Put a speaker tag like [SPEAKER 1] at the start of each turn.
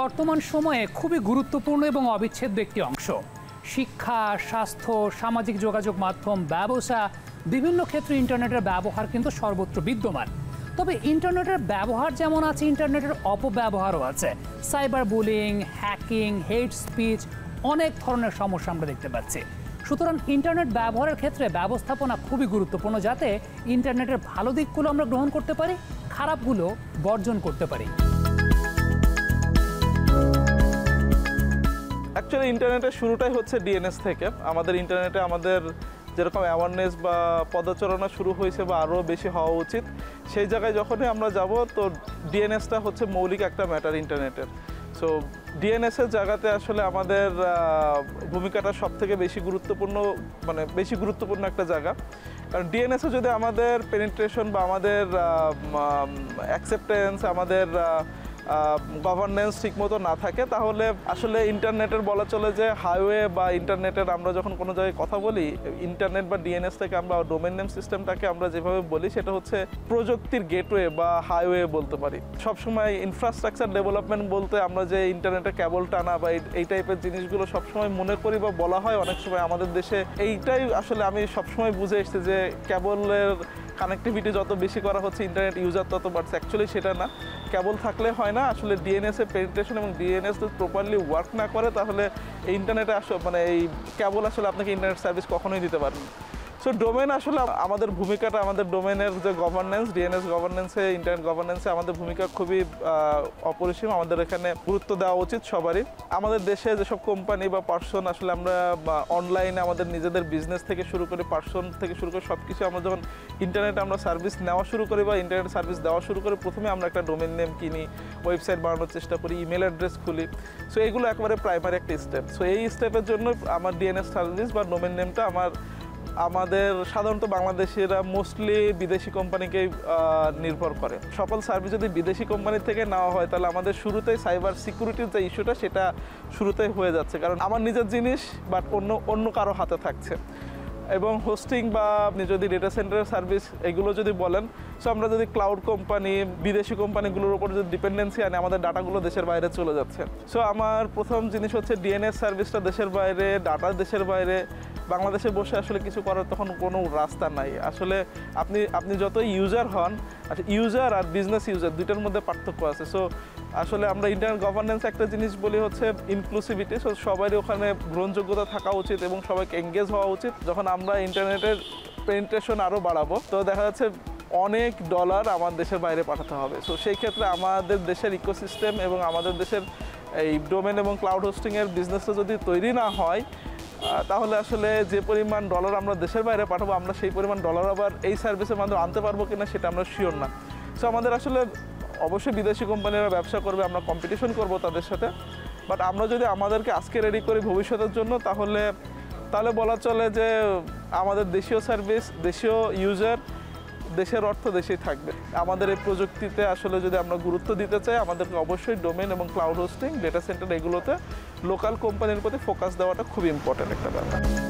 [SPEAKER 1] বর্তমান সময়ে খুবই গুরুত্বপূর্ণ এবং অবিচ্ছেদ্য একটি অংশ। শিক্ষা, স্বাস্থ্য, সামাজিক যোগাযোগ মাধ্যম, ব্যবসা, বিভিন্ন ক্ষেত্রে ইন্টারনেটের ব্যবহার কিন্তু সর্বত্র বিদ্যমান। তবে ইন্টারনেটের ব্যবহার যেমন আছে, ইন্টারনেটের অপব্যবহারও আছে। সাইবার বুলিং, হ্যাকিং, হেট স্পিচ, অনেক ধরনের সমস্যা আমরা দেখতে পাচ্ছি। সুতরাং ইন্টারনেট ব্যবহারের ক্ষেত্রে ব্যবস্থাপনা খুবই গুরুত্বপূর্ণ, যাতে ইন্টারনেটের ভালো দিকগুলো আমরা গ্রহণ করতে পারি, খারাপগুলো বর্জন করতে পারি।
[SPEAKER 2] অ্যাকচুয়ালি ইন্টারনেটের শুরুটাই হচ্ছে ডিএনএস থেকে। আমাদের ইন্টারনেটে আমাদের যেরকম অ্যাওয়ারনেস বা পদচারণা শুরু হয়েছে বা আরও বেশি হওয়া উচিত, সেই জায়গায় যখনই আমরা যাব, তো ডিএনএসটা হচ্ছে মৌলিক একটা ম্যাটার ইন্টারনেটের। সো ডিএনএসের জায়গাতে আসলে আমাদের ভূমিকাটা সবথেকে বেশি গুরুত্বপূর্ণ, মানে বেশি গুরুত্বপূর্ণ একটা জায়গা। কারণ ডিএনএসে যদি আমাদের পেনিট্রেশন বা আমাদের অ্যাকসেপ্টেন্স, আমাদের গভর্নেন্স ঠিকমতো না থাকে, তাহলে আসলে ইন্টারনেটের বলা চলে যে হাইওয়ে বা ইন্টারনেটের আমরা যখন কোনো জায়গায় কথা বলি, ইন্টারনেট বা ডিএনএস থেকে আমরা ডোমেন নেম সিস্টেমটাকে আমরা যেভাবে বলি, সেটা হচ্ছে প্রযুক্তির গেটওয়ে বা হাইওয়ে বলতে পারি। সবসময় ইনফ্রাস্ট্রাকচার ডেভেলপমেন্ট বলতে আমরা যে ইন্টারনেটে কেবল টানা বা এই টাইপের জিনিসগুলো সবসময় মনে করি বা বলা হয়। অনেক সময় আমাদের দেশে এইটাই আসলে আমি সবসময় বুঝে এসেছি যে কেবলের কানেক্টিভিটি যত বেশি করা হচ্ছে, ইন্টারনেট ইউজার তত বাড়ছে। অ্যাকচুয়ালি সেটা না, কেবল থাকলে হয় না। আসলে ডিএনএসের পেনিট্রেশন এবং ডিএনএস যদি প্রপারলি ওয়ার্ক না করে, তাহলে এই ইন্টারনেটে মানে এই কেবল আসলে আপনাকে ইন্টারনেট সার্ভিস কখনোই দিতে পারবে না। সো ডোমেন আসলে আমাদের ভূমিকাটা, আমাদের ডোমেনের যে গভর্নেন্স, ডিএনএস গভর্নেন্সে, ইন্টারনেট গভর্নেন্সে আমাদের ভূমিকা খুবই অপরিসীম। আমাদের এখানে গুরুত্ব দেওয়া উচিত সবারই। আমাদের দেশে যেসব কোম্পানি বা পার্সন আসলে আমরা অনলাইনে আমাদের নিজেদের বিজনেস থেকে শুরু করে, পার্সন থেকে শুরু করে সব কিছু আমরা যখন ইন্টারনেটে আমরা সার্ভিস নেওয়া শুরু করি বা ইন্টারনেট সার্ভিস দেওয়া শুরু করি, প্রথমে আমরা একটা ডোমেন নেম কিনি, ওয়েবসাইট বানানোর চেষ্টা করি, ইমেল অ্যাড্রেস খুলি। সো এইগুলো একেবারে প্রাইমারি একটা স্টেপ। সো এই স্টেপের জন্য আমার ডিএনএস সার্ভিস বা ডোমেন নেমটা আমাদের সাধারণত বাংলাদেশিরা মোস্টলি বিদেশি কোম্পানিকেই নির্ভর করে। সকল সার্ভিস যদি বিদেশি কোম্পানি থেকে নেওয়া হয়, তাহলে আমাদের শুরুতেই সাইবার সিকিউরিটির যে ইস্যুটা, সেটা শুরুতেই হয়ে যাচ্ছে। কারণ আমার নিজের জিনিস বাট অন্য কারো হাতে থাকছে। এবং হোস্টিং বা আপনি যদি ডেটা সেন্টারের সার্ভিস এগুলো যদি বলেন, সো আমরা যদি ক্লাউড কোম্পানি, বিদেশি কোম্পানিগুলোর উপর যদি ডিপেন্ডেন্সি আনে, আমাদের ডাটাগুলো দেশের বাইরে চলে যাচ্ছে। সো আমার প্রথম জিনিস হচ্ছে ডিএনএস সার্ভিসটা দেশের বাইরে, ডাটা দেশের বাইরে। বাংলাদেশে বসে আসলে কিছু করার তখন কোনো রাস্তা নাই। আসলে আপনি যতই ইউজার হন, ইউজার আর বিজনেস ইউজার দুইটার মধ্যে পার্থক্য আছে। সো আসলে আমরা ইন্টারনেট গভর্নেন্স একটা জিনিস বলি হচ্ছে ইনক্লুসিভিটি। সো সবারই ওখানে গ্রহণযোগ্যতা থাকা উচিত এবং সবাইকে এঙ্গেজ হওয়া উচিত। যখন আমরা ইন্টারনেটের পেনিট্রেশন আরও বাড়াবো, তো দেখা যাচ্ছে অনেক ডলার আমার দেশের বাইরে পাঠাতে হবে। সো সেই ক্ষেত্রে আমাদের দেশের ইকোসিস্টেম এবং আমাদের দেশের এই ডোমেন এবং ক্লাউড হোস্টিংয়ের বিজনেসটা যদি তৈরি না হয়, তাহলে আসলে যে পরিমাণ ডলার আমরা দেশের বাইরে পাঠাবো, আমরা সেই পরিমাণ ডলার আবার এই সার্ভিসের মাধ্যমে আনতে পারবো কিনা সেটা আমরা শিওর না। সো আমাদের আসলে অবশ্যই বিদেশি কোম্পানিরা ব্যবসা করবে, আমরা কম্পিটিশন করব তাদের সাথে। বাট আমরা যদি আমাদেরকে আজকে রেডি করি ভবিষ্যতের জন্য, তাহলে বলা চলে যে আমাদের দেশীয় সার্ভিস, দেশীয় ইউজার, দেশের অর্থ দেশেই থাকবে। আমাদের এই প্রযুক্তিতে আসলে যদি আমরা গুরুত্ব দিতে চাই, আমাদেরকে অবশ্যই ডোমেন এবং ক্লাউড হোস্টিং, ডেটা সেন্টার এগুলোতে লোকাল কোম্পানির প্রতি ফোকাস দেওয়াটা খুব ইম্পর্ট্যান্ট একটা ব্যাপার।